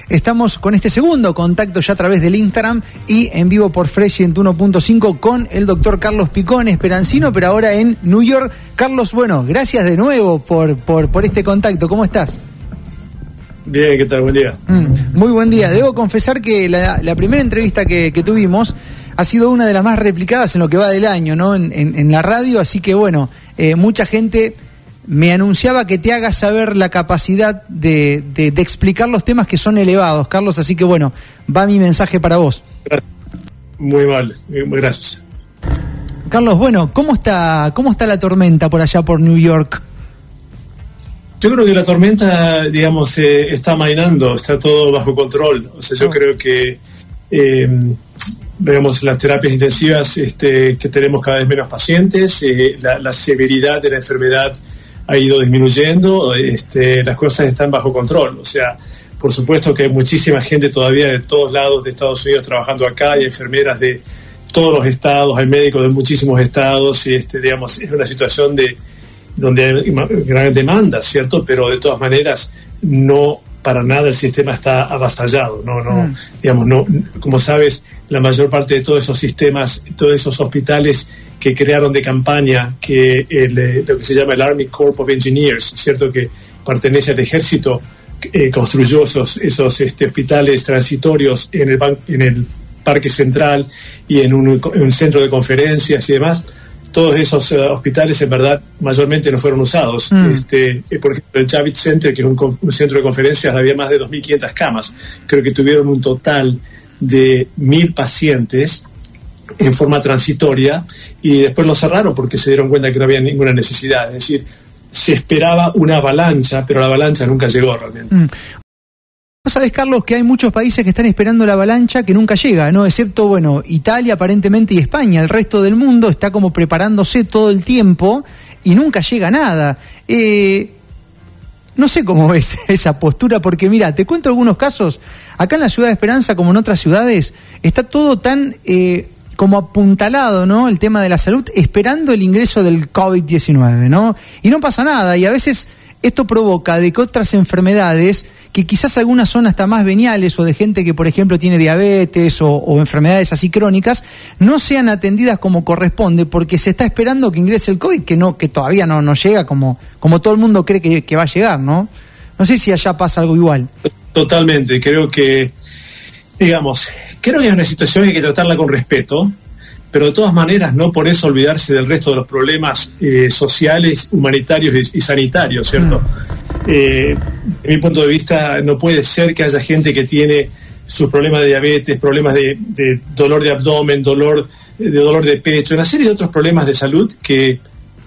Estamos con este segundo contacto ya a través del Instagram y en vivo por Fresh 101.5 con el doctor Carlos Picón, esperancino, pero ahora en New York. Carlos, bueno, gracias de nuevo por este contacto. ¿Cómo estás? Bien, ¿qué tal? Buen día. Muy buen día. Debo confesar que la primera entrevista que tuvimos ha sido una de las más replicadas en lo que va del año, ¿no? En la radio, así que bueno, mucha gente me anunciaba que te hagas saber la capacidad de explicar los temas que son elevados, Carlos, así que bueno, va mi mensaje para vos. Muy mal, gracias. Carlos, bueno, ¿cómo está la tormenta por allá por New York? Yo creo que la tormenta, digamos, está amainando, está todo bajo control. O sea, yo creo que, digamos, las terapias intensivas, que tenemos cada vez menos pacientes, la severidad de la enfermedad ha ido disminuyendo, las cosas están bajo control. O sea, por supuesto que hay muchísima gente todavía de todos lados de Estados Unidos trabajando acá, hay enfermeras de todos los estados, hay médicos de muchísimos estados, y digamos, es una situación donde hay gran demanda, ¿cierto? Pero de todas maneras, no para nada el sistema está avasallado, digamos, no, como sabes, la mayor parte de todos esos sistemas, todos esos hospitales que crearon de campaña, que lo que se llama el Army Corps of Engineers, ¿cierto? Que pertenece al ejército, construyó esos hospitales transitorios en el Parque Central y en un centro de conferencias y demás. Todos esos hospitales en verdad mayormente no fueron usados. Por ejemplo, el Javits Center, que es un centro de conferencias, había más de 2.500 camas. Creo que tuvieron un total de 1.000 pacientes en forma transitoria y después lo cerraron porque se dieron cuenta que no había ninguna necesidad. Es decir, se esperaba una avalancha, pero la avalancha nunca llegó realmente. ¿Sabes, Carlos, que hay muchos países que están esperando la avalancha que nunca llega, ¿no? Excepto, bueno, Italia aparentemente y España. El resto del mundo está como preparándose todo el tiempo y nunca llega nada. No sé cómo ves esa postura, porque mira, te cuento algunos casos. Acá en la Ciudad de Esperanza, como en otras ciudades, está todo tan como apuntalado, ¿no? El tema de la salud, esperando el ingreso del COVID-19, ¿no? Y no pasa nada, y a veces esto provoca de que otras enfermedades, que quizás algunas son hasta más veniales, o de gente que, por ejemplo, tiene diabetes o enfermedades así crónicas, no sean atendidas como corresponde, porque se está esperando que ingrese el COVID, que todavía no llega como todo el mundo cree que va a llegar, ¿no? No sé si allá pasa algo igual. Totalmente, creo que es una situación que hay que tratarla con respeto, pero de todas maneras no por eso olvidarse del resto de los problemas sociales, humanitarios y sanitarios, ¿cierto? De mi punto de vista, no puede ser que haya gente que tiene sus problemas de diabetes, problemas de dolor de abdomen, dolor de pecho, una serie de otros problemas de salud que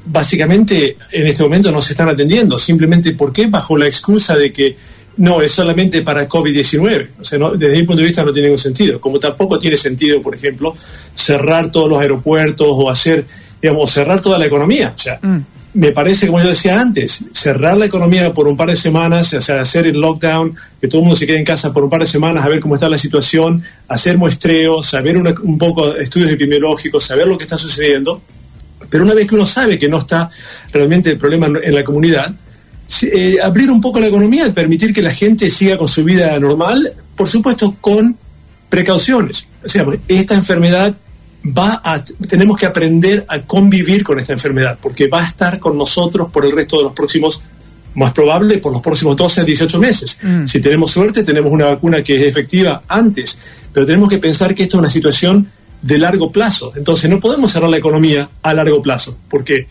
básicamente en este momento no se están atendiendo, simplemente porque bajo la excusa de que no, es solamente para COVID-19. O sea, desde mi punto de vista no tiene ningún sentido. Como tampoco tiene sentido, por ejemplo, cerrar todos los aeropuertos o cerrar toda la economía. O sea, me parece, como yo decía antes, cerrar la economía por un par de semanas, o sea, hacer el lockdown, que todo el mundo se quede en casa por un par de semanas a ver cómo está la situación, hacer muestreos, saber un poco estudios epidemiológicos, saber lo que está sucediendo. Pero una vez que uno sabe que no está realmente el problema en la comunidad, abrir un poco la economía y permitir que la gente siga con su vida normal, por supuesto con precauciones. O sea, esta enfermedad tenemos que aprender a convivir con esta enfermedad, porque va a estar con nosotros por el resto de los próximos, más probable, por los próximos 12 a 18 meses. Si tenemos suerte, tenemos una vacuna que es efectiva antes, pero tenemos que pensar que esto es una situación de largo plazo. Entonces no podemos cerrar la economía a largo plazo, porque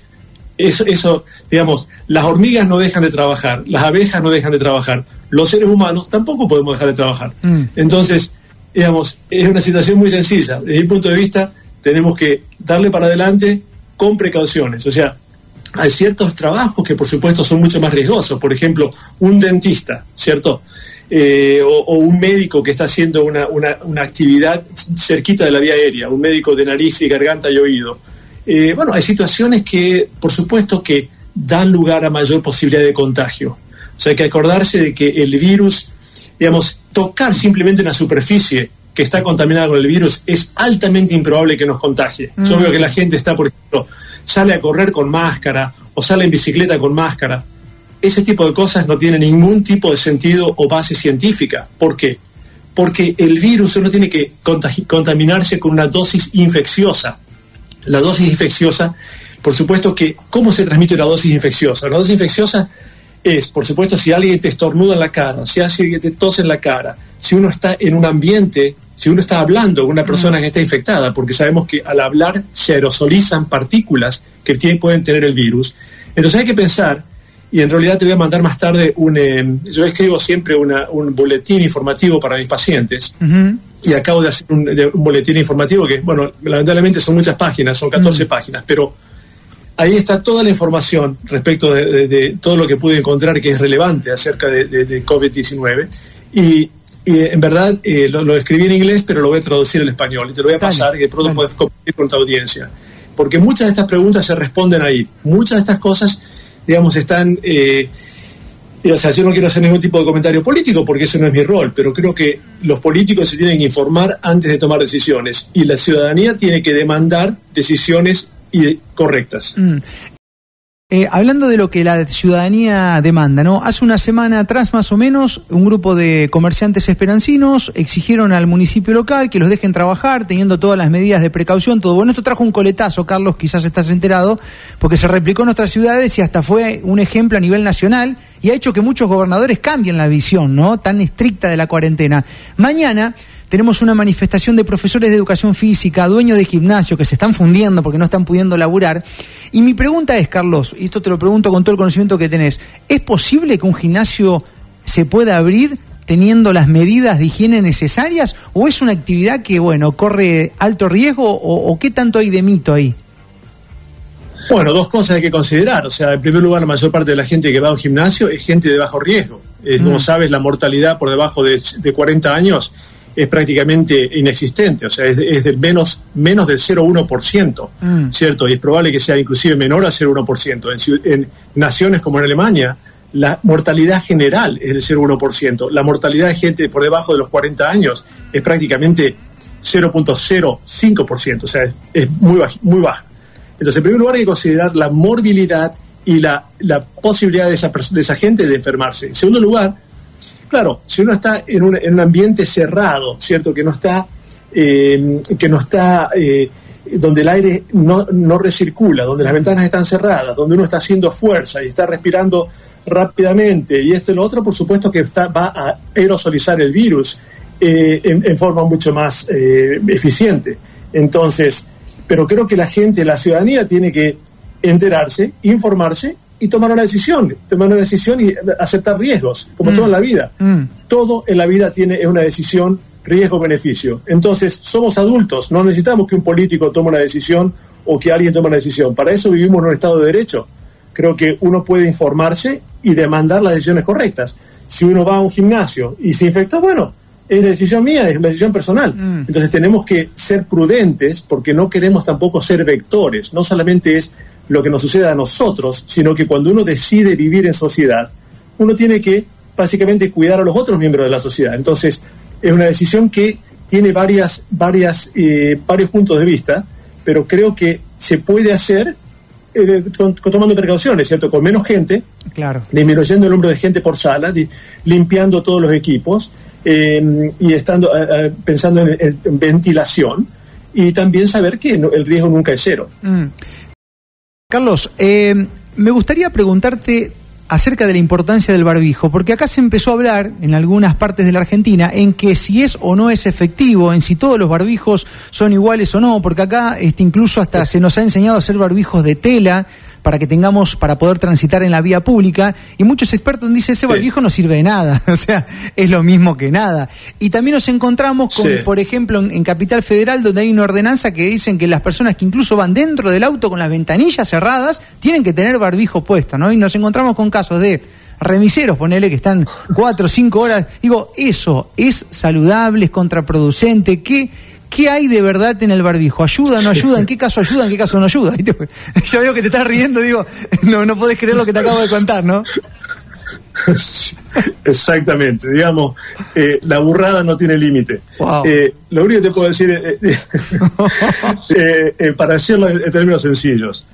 eso, digamos, las hormigas no dejan de trabajar, las abejas no dejan de trabajar, los seres humanos tampoco podemos dejar de trabajar. Entonces, digamos, es una situación muy sencilla. Desde mi punto de vista, tenemos que darle para adelante con precauciones. O sea, hay ciertos trabajos que, por supuesto, son mucho más riesgosos. Por ejemplo, un dentista, ¿cierto? O un médico que está haciendo una actividad cerquita de la vía aérea, un médico de nariz y garganta y oído. Hay situaciones que, por supuesto, que dan lugar a mayor posibilidad de contagio. O sea, hay que acordarse de que el virus, digamos, tocar simplemente una superficie que está contaminada con el virus es altamente improbable que nos contagie. Yo veo que la gente está, por ejemplo, sale a correr con máscara o sale en bicicleta con máscara. ese tipo de cosas no tienen ningún tipo de sentido o base científica. ¿Por qué? Porque el virus uno tiene que contaminarse con una dosis infecciosa. La dosis infecciosa, por supuesto que, ¿cómo se transmite una dosis infecciosa? Una dosis infecciosa es, por supuesto, si alguien te estornuda en la cara, si alguien te tose en la cara, si uno está en un ambiente, si uno está hablando con una persona que está infectada, porque sabemos que al hablar se aerosolizan partículas que pueden tener el virus. Entonces hay que pensar, y en realidad te voy a mandar más tarde yo escribo siempre un boletín informativo para mis pacientes, y acabo de hacer un boletín informativo que, bueno, lamentablemente son muchas páginas, son 14 páginas, pero ahí está toda la información respecto de todo lo que pude encontrar que es relevante acerca de COVID-19, y en verdad lo escribí en inglés, pero lo voy a traducir al español, y te lo voy a pasar, que pronto puedes compartir con tu audiencia, porque muchas de estas preguntas se responden ahí, muchas de estas cosas, digamos, están... o sea, yo no quiero hacer ningún tipo de comentario político porque ese no es mi rol, pero creo que los políticos se tienen que informar antes de tomar decisiones y la ciudadanía tiene que demandar decisiones correctas. Hablando de lo que la ciudadanía demanda, ¿no? Hace una semana atrás, más o menos, un grupo de comerciantes esperancinos exigieron al municipio local que los dejen trabajar, teniendo todas las medidas de precaución, todo. Bueno, esto trajo un coletazo, Carlos, quizás estás enterado, porque se replicó en nuestras ciudades y hasta fue un ejemplo a nivel nacional y ha hecho que muchos gobernadores cambien la visión, ¿no?, tan estricta de la cuarentena. Mañana tenemos una manifestación de profesores de educación física, dueños de gimnasio, que se están fundiendo porque no están pudiendo laburar. Y mi pregunta es, Carlos, y esto te lo pregunto con todo el conocimiento que tenés, ¿es posible que un gimnasio se pueda abrir teniendo las medidas de higiene necesarias? ¿O es una actividad que, bueno, corre alto riesgo? ¿O qué tanto hay de mito ahí? Bueno, dos cosas hay que considerar. O sea, en primer lugar, la mayor parte de la gente que va a un gimnasio es gente de bajo riesgo. Como sabes, la mortalidad por debajo de 40 años es prácticamente inexistente, o sea, es del menos del 0,1%, ¿cierto? Y es probable que sea inclusive menor al 0,1%. En naciones como en Alemania, la mortalidad general es del 0,1%. La mortalidad de gente por debajo de los 40 años es prácticamente 0,05%, o sea, es muy baja. Entonces, en primer lugar, hay que considerar la morbilidad y la posibilidad de esa gente de enfermarse. En segundo lugar, claro, si uno está en un ambiente cerrado, ¿cierto? Que no está donde el aire no recircula, donde las ventanas están cerradas, donde uno está haciendo fuerza y está respirando rápidamente y esto y lo otro, por supuesto que va a aerosolizar el virus en forma mucho más eficiente. Entonces, pero creo que la ciudadanía tiene que enterarse, informarse y tomar una decisión y aceptar riesgos, como todo en la vida. Todo en la vida es una decisión, riesgo-beneficio. Entonces, somos adultos, no necesitamos que un político tome una decisión o que alguien tome una decisión. Para eso vivimos en un Estado de Derecho. Creo que uno puede informarse y demandar las decisiones correctas. Si uno va a un gimnasio y se infectó, bueno, es la decisión mía, es la decisión personal. Entonces tenemos que ser prudentes porque no queremos tampoco ser vectores. No solamente es lo que nos sucede a nosotros, sino que cuando uno decide vivir en sociedad, uno tiene que básicamente cuidar a los otros miembros de la sociedad. Entonces, es una decisión que tiene varios puntos de vista, pero creo que se puede hacer tomando precauciones, ¿cierto? Con menos gente, claro, disminuyendo el número de gente por sala, limpiando todos los equipos y pensando en ventilación y también saber que el riesgo nunca es cero. Carlos, me gustaría preguntarte acerca de la importancia del barbijo, porque acá se empezó a hablar en algunas partes de la Argentina en que si es o no es efectivo, en si todos los barbijos son iguales o no, porque acá incluso hasta se nos ha enseñado a hacer barbijos de tela para poder transitar en la vía pública, y muchos expertos dicen ese barbijo no sirve de nada, o sea, es lo mismo que nada. Y también nos encontramos con, por ejemplo, en Capital Federal, donde hay una ordenanza que dicen que las personas que incluso van dentro del auto con las ventanillas cerradas tienen que tener barbijo puesto, ¿no? Y nos encontramos con casos de remiseros, ponele, que están 4 o 5 horas. Digo, ¿eso es saludable, es contraproducente? ¿Qué hay de verdad en el barbijo? ¿Ayuda, no ayuda? ¿En qué caso ayuda, en qué caso no ayuda? Ya veo que te estás riendo, digo, no podés creer lo que te acabo de contar, ¿no? Exactamente, digamos, la burrada no tiene límite. Wow. Lo único que te puedo decir, para decirlo en términos sencillos,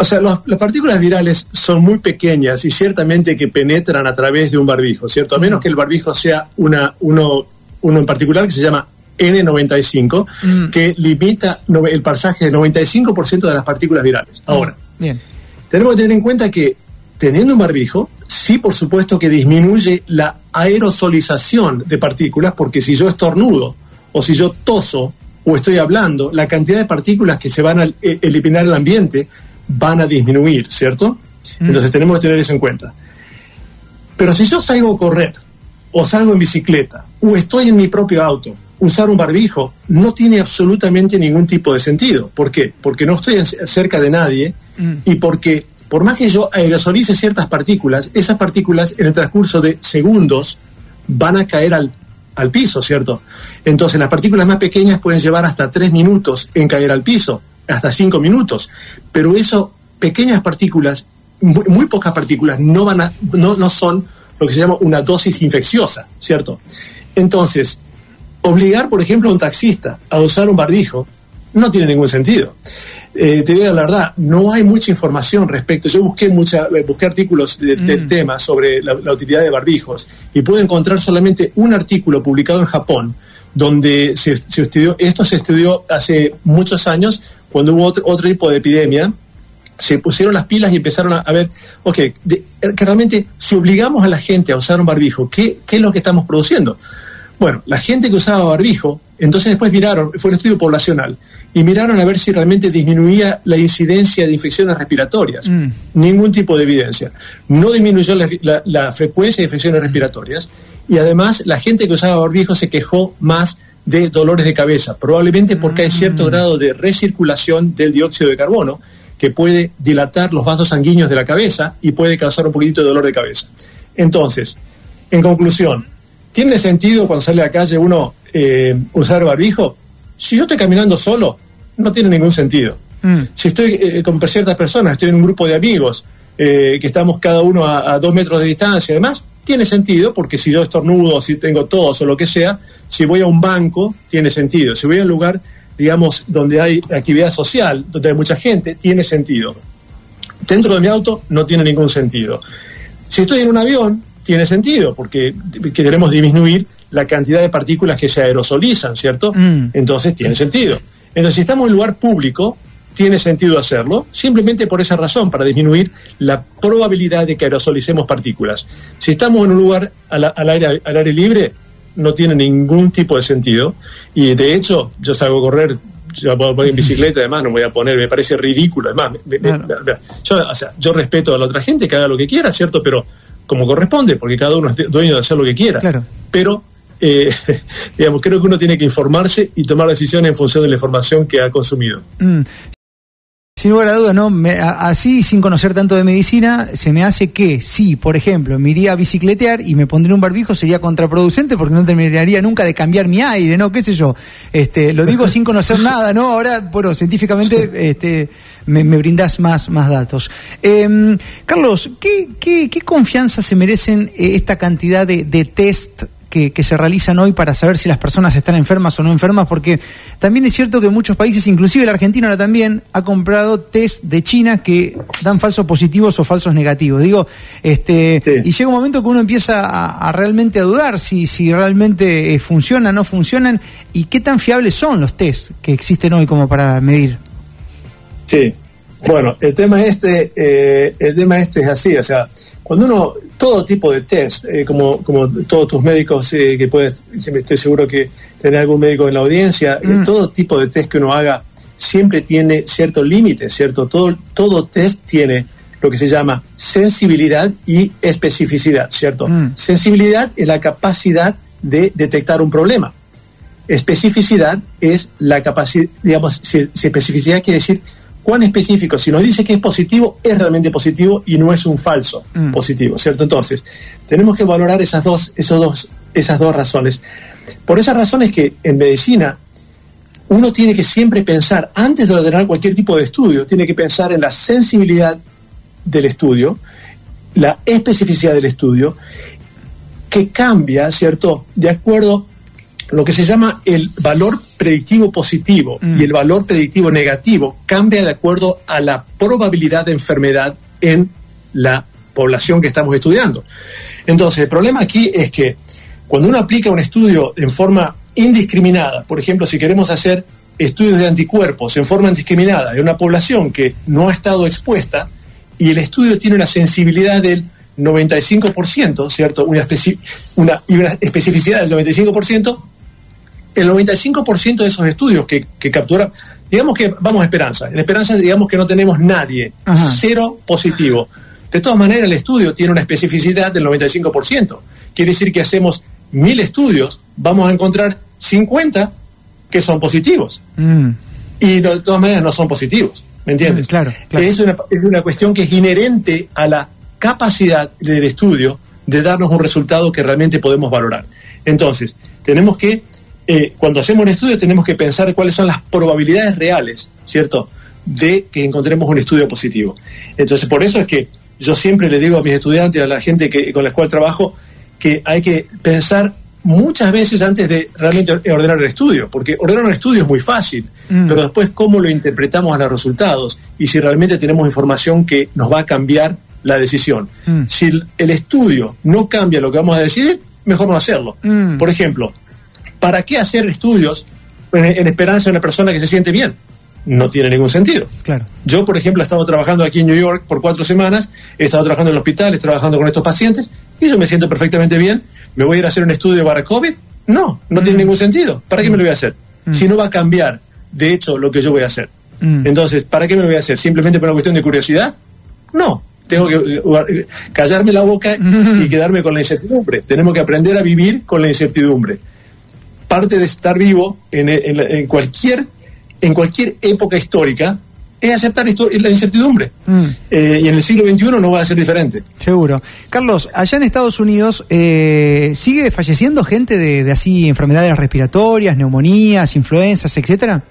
O sea, las partículas virales son muy pequeñas y ciertamente que penetran a través de un barbijo, ¿cierto? A menos que el barbijo sea uno en particular que se llama N95, que limita el pasaje del 95% de las partículas virales. Ahora, bien, tenemos que tener en cuenta que teniendo un barbijo, sí, por supuesto que disminuye la aerosolización de partículas, porque si yo estornudo o si yo toso o estoy hablando, la cantidad de partículas que se van a eliminar al ambiente van a disminuir, ¿cierto? Entonces tenemos que tener eso en cuenta. Pero si yo salgo a correr, o salgo en bicicleta, o estoy en mi propio auto, usar un barbijo no tiene absolutamente ningún tipo de sentido. ¿Por qué? Porque no estoy cerca de nadie y porque, por más que yo aerosolice ciertas partículas, esas partículas en el transcurso de segundos van a caer al piso, ¿cierto? Entonces las partículas más pequeñas pueden llevar hasta 3 minutos en caer al piso, hasta 5 minutos, pero eso, pequeñas partículas, muy pocas partículas, no son lo que se llama una dosis infecciosa, ¿cierto? Entonces, obligar, por ejemplo, a un taxista a usar un barbijo no tiene ningún sentido. Te digo la verdad, no hay mucha información respecto. Yo busqué artículos del tema sobre la utilidad de barbijos y pude encontrar solamente un artículo publicado en Japón donde se estudió, esto se estudió hace muchos años, cuando hubo otro tipo de epidemia. Se pusieron las pilas y empezaron a ver, que realmente si obligamos a la gente a usar un barbijo, ¿qué es lo que estamos produciendo? Bueno, la gente que usaba barbijo, entonces después fue un estudio poblacional, y miraron a ver si realmente disminuía la incidencia de infecciones respiratorias. Ningún tipo de evidencia. No disminuyó la frecuencia de infecciones respiratorias, y además la gente que usaba barbijo se quejó más de dolores de cabeza, probablemente porque hay cierto grado de recirculación del dióxido de carbono, que puede dilatar los vasos sanguíneos de la cabeza y puede causar un poquito de dolor de cabeza. Entonces, en conclusión, ¿tiene sentido cuando sale a la calle uno usar barbijo? Si yo estoy caminando solo, no tiene ningún sentido. Si estoy con ciertas personas, estoy en un grupo de amigos, que estamos cada uno a 2 metros de distancia y demás, tiene sentido, porque si yo estornudo, si tengo tos o lo que sea, si voy a un banco, tiene sentido. Si voy a un lugar, digamos, donde hay actividad social, donde hay mucha gente, tiene sentido. Dentro de mi auto no tiene ningún sentido. Si estoy en un avión, tiene sentido, porque queremos disminuir la cantidad de partículas que se aerosolizan, ¿cierto? Entonces tiene sentido. Entonces, si estamos en un lugar público, tiene sentido hacerlo, simplemente por esa razón, para disminuir la probabilidad de que aerosolicemos partículas. Si estamos en un lugar al aire libre, no tiene ningún tipo de sentido, y de hecho yo salgo a correr, yo voy en bicicleta, además no me voy a poner, me parece ridículo, además yo respeto a la otra gente que haga lo que quiera, ¿cierto? Pero como corresponde, porque cada uno es dueño de hacer lo que quiera, claro. Pero digamos, creo que uno tiene que informarse y tomar decisiones en función de la información que ha consumido. Sin lugar a dudas, ¿no? Así, sin conocer tanto de medicina, se me hace que, si, por ejemplo, me iría a bicicletear y me pondría un barbijo, sería contraproducente porque no terminaría nunca de cambiar mi aire, ¿no? ¿Qué sé yo? Lo digo sin conocer nada, ¿no? Ahora, bueno, científicamente me brindás más datos. Carlos, ¿qué confianza se merecen esta cantidad de test que se realizan hoy para saber si las personas están enfermas o no enfermas? Porque también es cierto que en muchos países, inclusive la Argentina ahora también, ha comprado test de China que dan falsos positivos o falsos negativos. Digo, sí. Y llega un momento que uno empieza a realmente a dudar si realmente funcionan, no funcionan, y qué tan fiables son los test que existen hoy como para medir. Sí, bueno, el tema este es así, o sea, cuando todo tipo de test, como todos tus médicos, que estoy seguro que tenés algún médico en la audiencia, todo tipo de test que uno haga siempre tiene cierto límite, ¿cierto? Todo test tiene lo que se llama sensibilidad y especificidad, ¿cierto? Sensibilidad es la capacidad de detectar un problema. Especificidad es la capacidad, digamos, si especificidad quiere decir cuán específico. Si nos dice que es positivo, es realmente positivo y no es un falso positivo, ¿cierto? Entonces, tenemos que valorar esas dos razones. Por esas razones que en medicina uno tiene que siempre pensar, antes de ordenar cualquier tipo de estudio, tiene que pensar en la sensibilidad del estudio, la especificidad del estudio, que cambia, ¿cierto?, de acuerdo a lo que se llama el valor predictivo positivo y el valor predictivo negativo cambia de acuerdo a la probabilidad de enfermedad en la población que estamos estudiando. Entonces, el problema aquí es que cuando uno aplica un estudio en forma indiscriminada, por ejemplo, si queremos hacer estudios de anticuerpos en forma indiscriminada en una población que no ha estado expuesta y el estudio tiene una sensibilidad del 95%, ¿cierto? Una especificidad del 95%, el 95% de esos estudios que captura, digamos que vamos a Esperanza. En Esperanza digamos que no tenemos nadie, cero positivo. De todas maneras, el estudio tiene una especificidad del 95%. Quiere decir que hacemos 1000 estudios, vamos a encontrar 50 que son positivos. Y de todas maneras no son positivos. ¿Me entiendes? Claro. Es una cuestión que es inherente a la capacidad del estudio de darnos un resultado que realmente podemos valorar. Entonces, tenemos que, cuando hacemos un estudio, tenemos que pensar cuáles son las probabilidades reales, ¿cierto?, de que encontremos un estudio positivo. Entonces, por eso es que yo siempre le digo a mis estudiantes, a la gente con la cual trabajo, que hay que pensar muchas veces antes de realmente ordenar el estudio, porque ordenar un estudio es muy fácil, pero después cómo lo interpretamos a los resultados y si realmente tenemos información que nos va a cambiar la decisión. Si el estudio no cambia lo que vamos a decidir, mejor no hacerlo. Por ejemplo, ¿para qué hacer estudios en esperanza de una persona que se siente bien? No tiene ningún sentido. Claro. Yo, por ejemplo, he estado trabajando aquí en New York por 4 semanas, he estado trabajando en el hospital, trabajando con estos pacientes, y yo me siento perfectamente bien. ¿Me voy a ir a hacer un estudio para COVID? No tiene ningún sentido. ¿Para qué me lo voy a hacer? Si no va a cambiar, de hecho, lo que yo voy a hacer. Entonces, ¿para qué me lo voy a hacer? ¿Simplemente por una cuestión de curiosidad? No. Tengo que callarme la boca y quedarme con la incertidumbre. Tenemos que aprender a vivir con la incertidumbre. Parte de estar vivo en cualquier época histórica es aceptar la incertidumbre. Y en el siglo XXI no va a ser diferente. Seguro. Carlos, allá en Estados Unidos, ¿sigue falleciendo gente de así enfermedades respiratorias, neumonías, influencias, etcétera?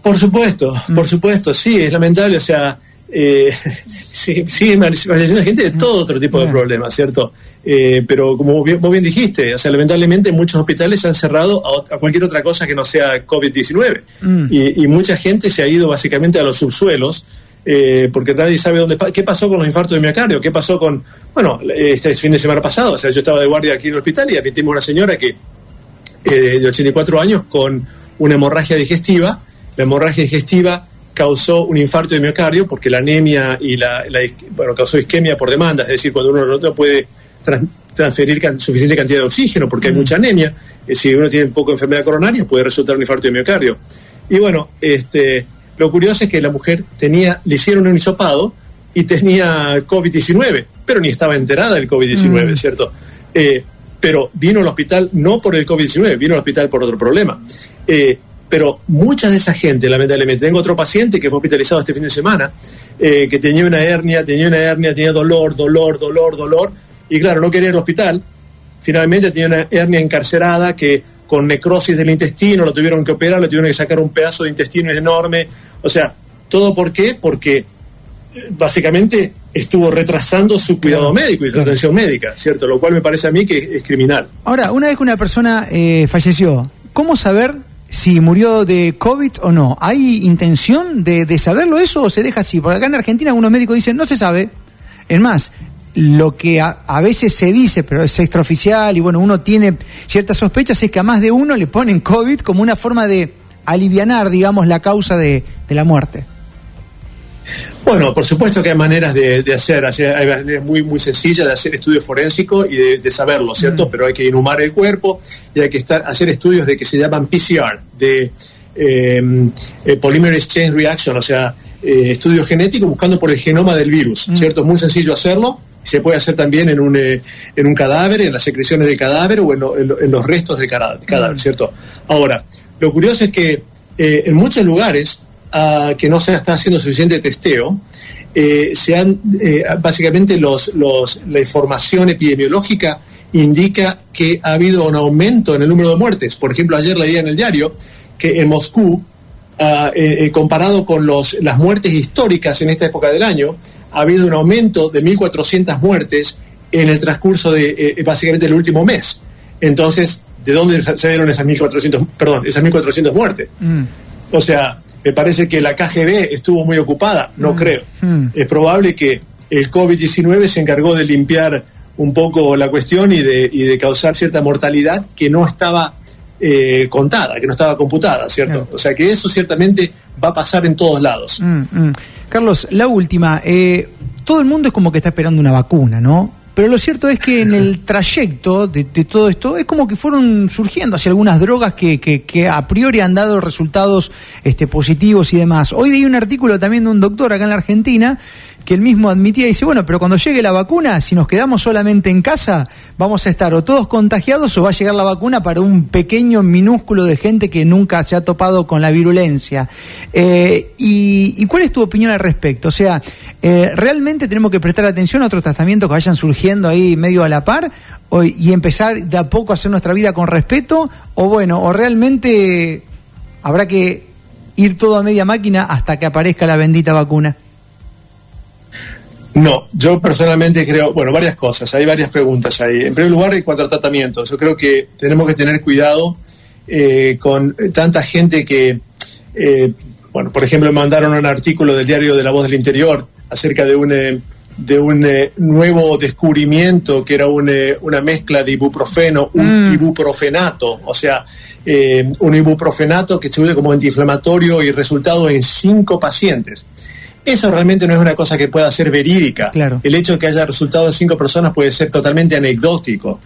Por supuesto, sí, es lamentable, o sea, sigue falleciendo gente de todo otro tipo de problemas, ¿cierto? Pero como vos bien dijiste, o sea, lamentablemente muchos hospitales se han cerrado a cualquier otra cosa que no sea COVID-19 y mucha gente se ha ido básicamente a los subsuelos porque nadie sabe qué pasó con los infartos de miocardio, qué pasó con, este fin de semana pasado, o sea, yo estaba de guardia aquí en el hospital y atendimos a una señora que de 84 años con una hemorragia digestiva. La hemorragia digestiva causó un infarto de miocardio porque la anemia y causó isquemia por demanda, es decir, cuando uno no puede transferir suficiente cantidad de oxígeno porque hay mucha anemia, si uno tiene un poco de enfermedad coronaria puede resultar un infarto de miocardio. Y lo curioso es que la mujer le hicieron un hisopado y tenía COVID-19, pero ni estaba enterada del COVID-19, ¿cierto? Pero vino al hospital no por el COVID-19, vino al hospital por otro problema. Pero mucha de esa gente, lamentablemente, tengo otro paciente que fue hospitalizado este fin de semana, que tenía una hernia, tenía dolor, y claro, no quería ir al hospital. Finalmente tenía una hernia encarcerada que con necrosis del intestino lo tuvieron que operar, le tuvieron que sacar un pedazo de intestino enorme. O sea, ¿todo por qué? Porque básicamente estuvo retrasando su cuidado médico y su atención médica, ¿cierto? Lo cual me parece a mí que es criminal. Ahora, una vez que una persona falleció, ¿cómo saber si murió de COVID o no? ¿Hay intención de saberlo eso o se deja así? Porque acá en Argentina algunos médicos dicen, no se sabe. Es más, lo que a veces se dice, pero es extraoficial y uno tiene ciertas sospechas, es que a más de uno le ponen COVID como una forma de alivianar, digamos, la causa de la muerte. Bueno, por supuesto que hay maneras de hacer, hay maneras muy, muy sencillas de hacer estudios forensicos y de saberlo, ¿cierto? Pero hay que inhumar el cuerpo y hay que hacer estudios de que se llaman PCR, de Polymerase Chain Reaction, o sea, estudios genéticos buscando por el genoma del virus, ¿cierto? Es muy sencillo hacerlo. Se puede hacer también en un cadáver, en las secreciones del cadáver o en los restos del cadáver, ¿cierto? Ahora, lo curioso es que en muchos lugares que no se está haciendo suficiente testeo, básicamente la información epidemiológica indica que ha habido un aumento en el número de muertes. Por ejemplo, ayer leía en el diario que en Moscú, comparado con las muertes históricas en esta época del año, ha habido un aumento de 1.400 muertes en el transcurso de básicamente el último mes. Entonces, ¿de dónde salieron esas 1.400 muertes? O sea, me parece que la KGB estuvo muy ocupada, no creo. Es probable que el COVID-19 se encargó de limpiar un poco la cuestión y de causar cierta mortalidad que no estaba contada, que no estaba computada, ¿cierto? O sea que eso ciertamente va a pasar en todos lados. Carlos, la última, todo el mundo es como que está esperando una vacuna, ¿no? Pero lo cierto es que en el trayecto de todo esto es como que fueron surgiendo así algunas drogas que a priori han dado resultados positivos y demás. Hoy leí un artículo también de un doctor acá en la Argentina que él mismo admitía y dice, bueno, pero cuando llegue la vacuna, si nos quedamos solamente en casa, vamos a estar o todos contagiados o va a llegar la vacuna para un pequeño minúsculo de gente que nunca se ha topado con la virulencia. ¿Y cuál es tu opinión al respecto? O sea, ¿realmente tenemos que prestar atención a otros tratamientos que vayan surgiendo ahí medio a la par y empezar de a poco a hacer nuestra vida con respeto? O realmente habrá que ir todo a media máquina hasta que aparezca la bendita vacuna. No, yo personalmente creo, varias cosas, hay varias preguntas ahí. En primer lugar, en cuanto al tratamiento, yo creo que tenemos que tener cuidado con tanta gente que, por ejemplo, mandaron un artículo del diario de La Voz del Interior acerca de un nuevo descubrimiento que era una mezcla de ibuprofeno, un ibuprofenato, o sea, un ibuprofenato que se usa como antiinflamatorio y resultado en 5 pacientes. Eso realmente no es una cosa que pueda ser verídica. Claro. El hecho de que haya resultado en 5 personas puede ser totalmente anecdótico.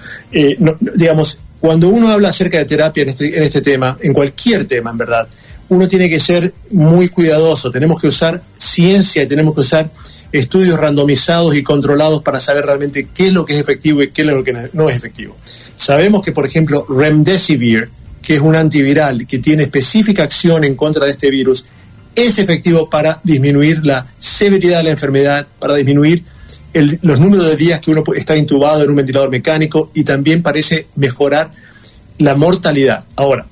Cuando uno habla acerca de terapia en este tema, en cualquier tema en verdad, uno tiene que ser muy cuidadoso. Tenemos que usar ciencia y tenemos que usar estudios randomizados y controlados para saber realmente qué es lo que es efectivo y qué es lo que no es efectivo. Sabemos que, por ejemplo, Remdesivir, que es un antiviral que tiene específica acción en contra de este virus, es efectivo para disminuir la severidad de la enfermedad, para disminuir los números de días que uno está intubado en un ventilador mecánico y también parece mejorar la mortalidad. Ahora,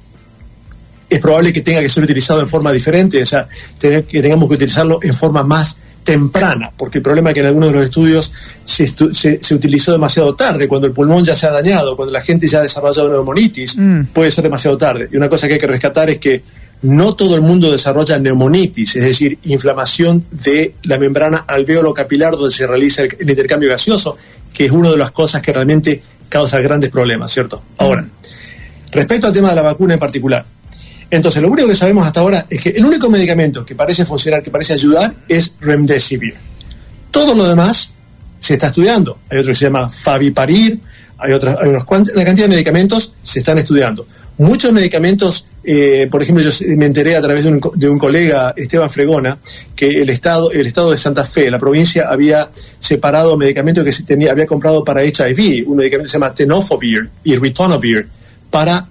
es probable que tenga que ser utilizado en forma diferente, o sea, que tengamos que utilizarlo en forma más temprana, porque el problema es que en algunos de los estudios se utilizó demasiado tarde, cuando el pulmón ya se ha dañado, cuando la gente ya ha desarrollado neumonitis, puede ser demasiado tarde. Y una cosa que hay que rescatar es que no todo el mundo desarrolla neumonitis, es decir, inflamación de la membrana alveolo-capilar donde se realiza el intercambio gaseoso, que es una de las cosas que realmente causa grandes problemas, ¿cierto? Ahora, respecto al tema de la vacuna en particular, entonces lo único que sabemos hasta ahora es que el único medicamento que parece funcionar, que parece ayudar, es Remdesivir. Todo lo demás se está estudiando. Hay otro que se llama Favipiravir, una cantidad de medicamentos se están estudiando. Muchos medicamentos, por ejemplo, yo me enteré a través de un colega, Esteban Fregona, que el estado de Santa Fe, la provincia, había separado medicamentos que había comprado para HIV, un medicamento que se llama Tenofovir y Ritonavir, para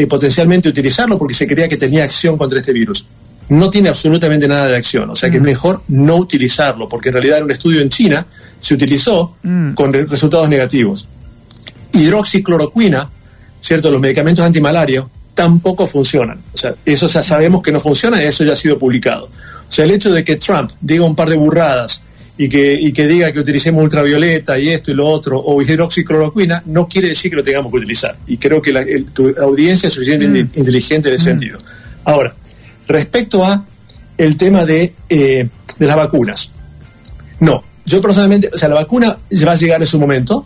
potencialmente utilizarlo porque se creía que tenía acción contra este virus. No tiene absolutamente nada de acción, o sea que es mejor no utilizarlo, porque en realidad en un estudio en China se utilizó con resultados negativos. Hidroxicloroquina, ¿cierto? Los medicamentos antimalaria tampoco funcionan. O sea, eso ya sabemos que no funciona y eso ya ha sido publicado. O sea, el hecho de que Trump diga un par de burradas y que diga que utilicemos ultravioleta y esto y lo otro, o hidroxicloroquina, no quiere decir que lo tengamos que utilizar. Y creo que tu audiencia es suficientemente inteligente en ese sentido. Ahora, respecto a el tema de las vacunas. No, yo personalmente, o sea, la vacuna va a llegar en su momento.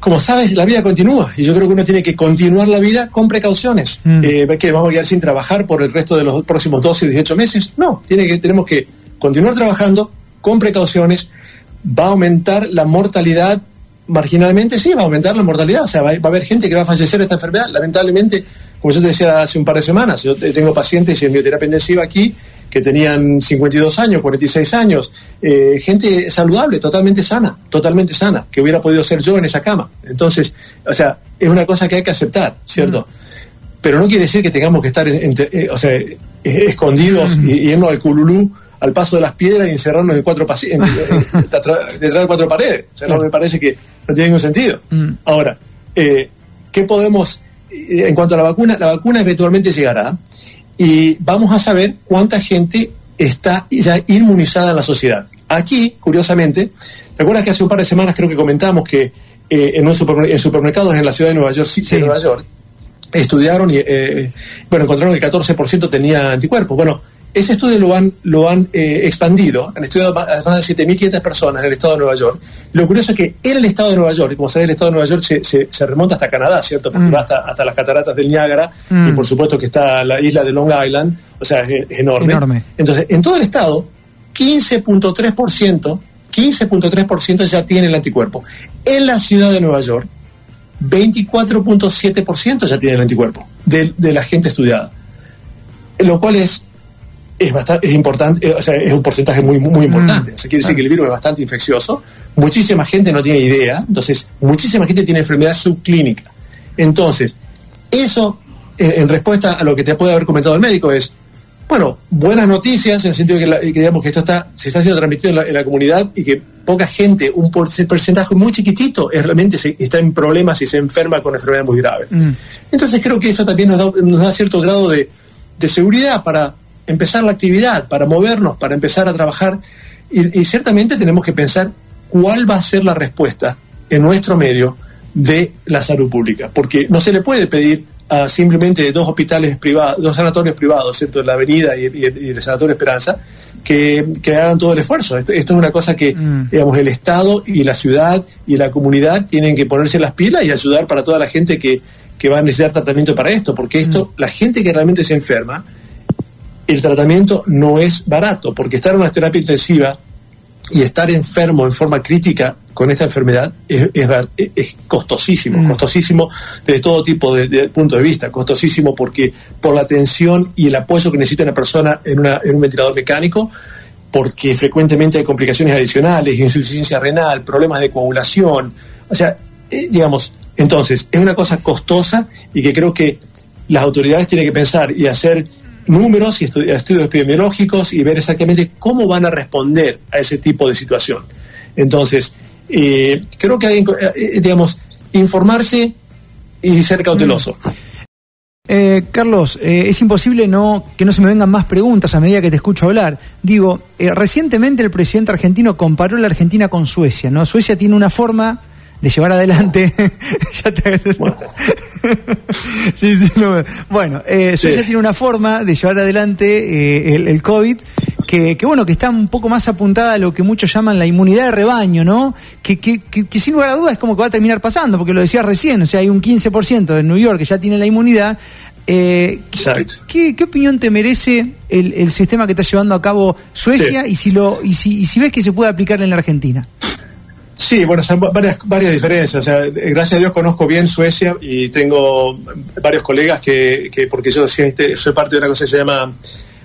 Como sabes, la vida continúa y yo creo que uno tiene que continuar la vida con precauciones. ¿Que vamos a quedar sin trabajar por el resto de los próximos 12 o 18 meses? No, tenemos que continuar trabajando con precauciones. ¿Va a aumentar la mortalidad marginalmente? Sí, va a aumentar la mortalidad. O sea, va a haber gente que va a fallecer de esta enfermedad. Lamentablemente, como yo te decía hace un par de semanas, yo tengo pacientes en bioterapia intensiva aquí que tenían 52 años, 46 años, gente saludable, totalmente sana, que hubiera podido ser yo en esa cama. Entonces, o sea, es una cosa que hay que aceptar, ¿cierto? Pero no quiere decir que tengamos que estar escondidos y irnos al cululú, al paso de las piedras y encerrarnos detrás de 4 paredes. O sea, no me parece que no tiene ningún sentido. Ahora, ¿qué podemos, en cuanto a la vacuna eventualmente llegará, y vamos a saber cuánta gente está ya inmunizada en la sociedad. Aquí, curiosamente, ¿te acuerdas que hace un par de semanas creo que comentamos que en supermercados en la ciudad de Nueva York, Nueva York, estudiaron y encontraron que el 14% tenía anticuerpos. Bueno, ese estudio lo han expandido, han estudiado a más de 7.500 personas en el estado de Nueva York. Lo curioso es que en el estado de Nueva York, y como sabéis, el estado de Nueva York se remonta hasta Canadá, ¿cierto? Porque va hasta las cataratas del Niágara, y por supuesto que está la isla de Long Island, o sea, es enorme. Entonces, en todo el estado, 15.3% ya tiene el anticuerpo. En la ciudad de Nueva York, 24.7% ya tiene el anticuerpo de la gente estudiada, lo cual es importante, o sea, es un porcentaje muy importante. O sea, quiere decir que el virus es bastante infeccioso, muchísima gente no tiene idea, entonces muchísima gente tiene enfermedad subclínica. Entonces, eso, en respuesta a lo que te puede haber comentado el médico, es, bueno, buenas noticias en el sentido que digamos que esto se está siendo transmitido en la comunidad, y que poca gente, un porcentaje muy chiquitito, realmente está en problemas y se enferma con enfermedades muy graves. Entonces creo que eso también nos da cierto grado de seguridad para empezar la actividad, para movernos, para empezar a trabajar, y ciertamente tenemos que pensar cuál va a ser la respuesta en nuestro medio de la salud pública, porque no se le puede pedir a simplemente dos hospitales privados, dos sanatorios privados, ¿cierto?, la Avenida y el Sanatorio Esperanza, que hagan todo el esfuerzo. Esto es una cosa que, digamos, el Estado y la ciudad y la comunidad tienen que ponerse las pilas y ayudar para toda la gente que va a necesitar tratamiento para esto, porque la gente que realmente se enferma, el tratamiento no es barato, porque estar en una terapia intensiva y estar enfermo en forma crítica con esta enfermedad es costosísimo, costosísimo desde todo tipo de punto de vista, costosísimo porque por la atención y el apoyo que necesita una persona en un ventilador mecánico, porque frecuentemente hay complicaciones adicionales, insuficiencia renal, problemas de coagulación, o sea, digamos, entonces es una cosa costosa, y que creo que las autoridades tienen que pensar y hacer números y estudios epidemiológicos y ver exactamente cómo van a responder a ese tipo de situación. Entonces, creo que hay, digamos, informarse y ser cauteloso. Carlos, es imposible que no se me vengan más preguntas a medida que te escucho hablar. Digo, recientemente el presidente argentino comparó la Argentina con Suecia, ¿no? Suecia tiene una forma de llevar adelante. Suecia tiene una forma de llevar adelante el COVID que está un poco más apuntada a lo que muchos llaman la inmunidad de rebaño, ¿no? Que sin lugar a dudas es como que va a terminar pasando, porque lo decías recién, o sea, hay un 15% de New York que ya tiene la inmunidad. ¿Qué opinión te merece el sistema que está llevando a cabo Suecia, y si ves que se puede aplicar en la Argentina? Sí, bueno, son varias diferencias. O sea, gracias a Dios conozco bien Suecia y tengo varios colegas que porque yo soy parte de una cosa que se llama,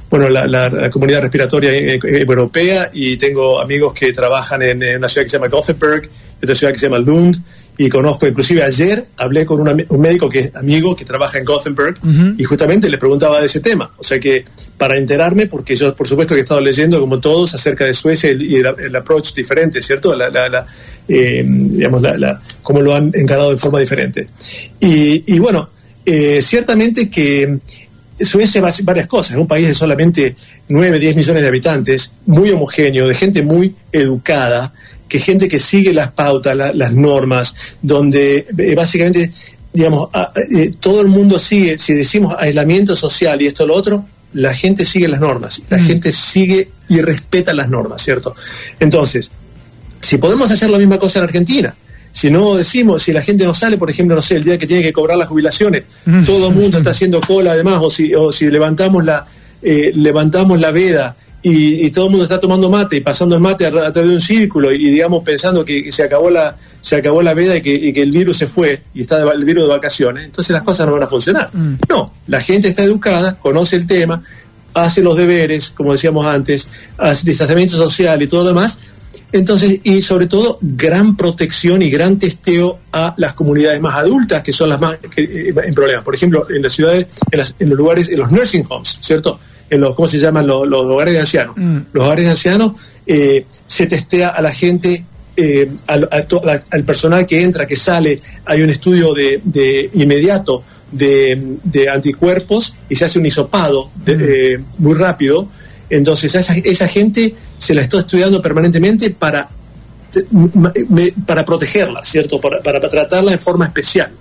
bueno, la Comunidad Respiratoria Europea, y tengo amigos que trabajan en una ciudad que se llama Gothenburg, otra ciudad que se llama Lund, y conozco, inclusive ayer hablé con un médico amigo que trabaja en Gothenburg, y justamente le preguntaba de ese tema. O sea que para enterarme, porque yo por supuesto que he estado leyendo como todos acerca de Suecia y el approach diferente, ¿cierto? Digamos, cómo lo han encarado de forma diferente. Y bueno, ciertamente que Suecia va a hacer varias cosas. Es un país de solamente 9-10 millones de habitantes, muy homogéneo, de gente muy educada, que gente que sigue las pautas, las normas, donde básicamente, digamos, todo el mundo sigue. Si decimos aislamiento social y esto lo otro, la gente sigue las normas, la gente sigue y respeta las normas, ¿cierto? Entonces, si podemos hacer la misma cosa en Argentina, si la gente no sale, por ejemplo, no sé, el día que tiene que cobrar las jubilaciones, todo el mundo está haciendo cola además, o si levantamos la veda, y todo el mundo está tomando mate y pasando el mate a través de un círculo, y digamos pensando que se acabó la veda y que el virus se fue y está el virus de vacaciones, entonces las cosas no van a funcionar. No, la gente está educada, conoce el tema, hace los deberes, como decíamos antes, hace distanciamiento social y todo lo demás. Entonces, y sobre todo, gran protección y gran testeo a las comunidades más adultas, que son las más en problemas. Por ejemplo, en las ciudades, en los lugares, en los nursing homes, ¿cierto? ¿Cómo se llaman? Los hogares de ancianos. Los hogares de ancianos, se testea a la gente, al personal que entra, que sale. Hay un estudio de inmediato de anticuerpos, y se hace un hisopado muy rápido. Entonces esa gente se la está estudiando permanentemente para protegerla, ¿cierto? Para tratarla de forma especial.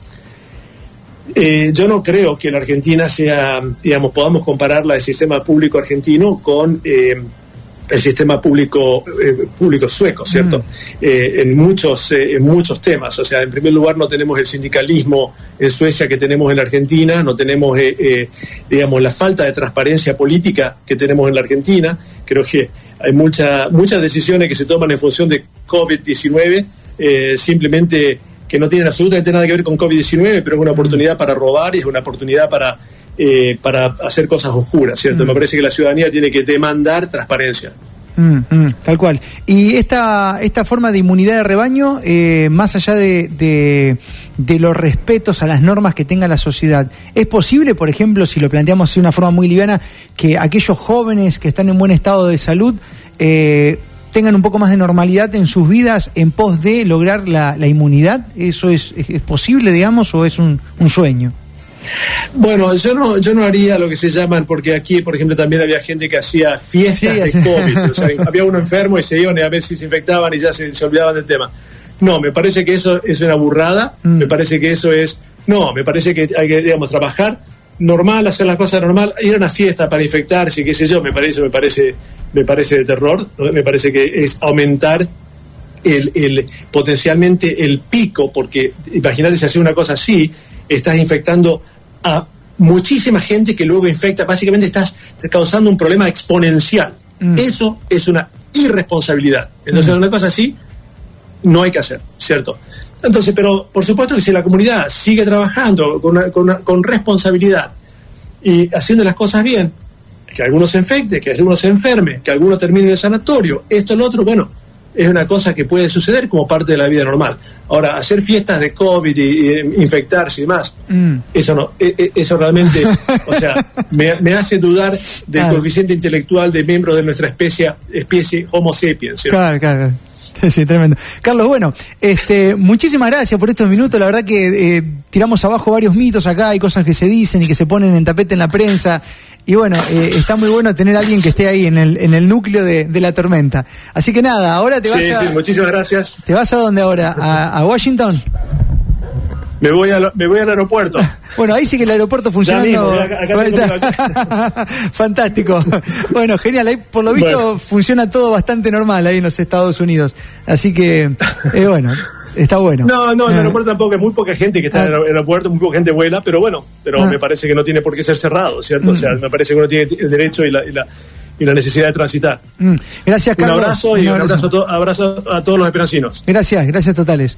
Yo no creo que la Argentina sea, digamos, podamos compararla el sistema público argentino con el sistema público sueco, ¿cierto? En muchos temas. O sea, en primer lugar, no tenemos el sindicalismo en Suecia que tenemos en la Argentina, no tenemos, digamos, la falta de transparencia política que tenemos en la Argentina. Creo que hay muchas decisiones que se toman en función de COVID-19, simplemente que no tienen absolutamente nada que ver con COVID-19, pero es una oportunidad para robar y es una oportunidad para hacer cosas oscuras, ¿cierto? Me parece que la ciudadanía tiene que demandar transparencia. Tal cual. Y esta forma de inmunidad de rebaño, más allá de los respetos a las normas que tenga la sociedad, ¿es posible, por ejemplo, si lo planteamos de una forma muy liviana, que aquellos jóvenes que están en buen estado de salud tengan un poco más de normalidad en sus vidas en pos de lograr la inmunidad? ¿Eso es posible, digamos, o es un sueño? Bueno, yo no haría lo que se llaman, porque aquí, por ejemplo, también había gente que hacía fiestas de COVID. O sea, había uno enfermo y se iban a ver si se infectaban y ya se olvidaban del tema. No, me parece que eso es una burrada. Me parece que eso es... No, me parece que hay que, digamos, trabajar normal, hacer las cosas normal, ir a una fiesta para infectarse, qué sé yo, me parece de terror. ¿No? Me parece que es aumentar potencialmente el pico, porque imagínate si haces una cosa así, estás infectando a muchísima gente que luego infecta, básicamente estás causando un problema exponencial. Eso es una irresponsabilidad. Entonces, una cosa así no hay que hacer, ¿cierto? Entonces, pero por supuesto que si la comunidad sigue trabajando con responsabilidad y haciendo las cosas bien, que algunos se infecte, que algunos se enferme, que algunos termine en el sanatorio, esto, lo otro, bueno, es una cosa que puede suceder como parte de la vida normal. Ahora, hacer fiestas de COVID y infectarse y demás, eso no, eso realmente, o sea, me hace dudar del coeficiente intelectual de miembros de nuestra especie Homo sapiens, ¿cierto? Claro. Sí, tremendo. Carlos, bueno, muchísimas gracias por estos minutos. La verdad que tiramos abajo varios mitos acá, hay cosas que se dicen y que se ponen en tapete en la prensa. Y bueno, está muy bueno tener a alguien que esté ahí en el núcleo de la tormenta. Así que nada, ahora te vas Sí, muchísimas gracias. ¿Te vas a dónde ahora? ¿A Washington? Me voy al aeropuerto. Bueno, ahí sí que el aeropuerto funcionando. Fantástico. Bueno, genial. Ahí por lo visto funciona todo bastante normal ahí en los Estados Unidos. Así que, bueno, está bueno. No, en el aeropuerto tampoco. Es muy poca gente que está en el aeropuerto, muy poca gente vuela, pero bueno, me parece que no tiene por qué ser cerrado, ¿cierto? O sea, me parece que uno tiene el derecho y la necesidad de transitar. Gracias, Carlos. Un abrazo y un abrazo a todos los esperancinos. Gracias totales.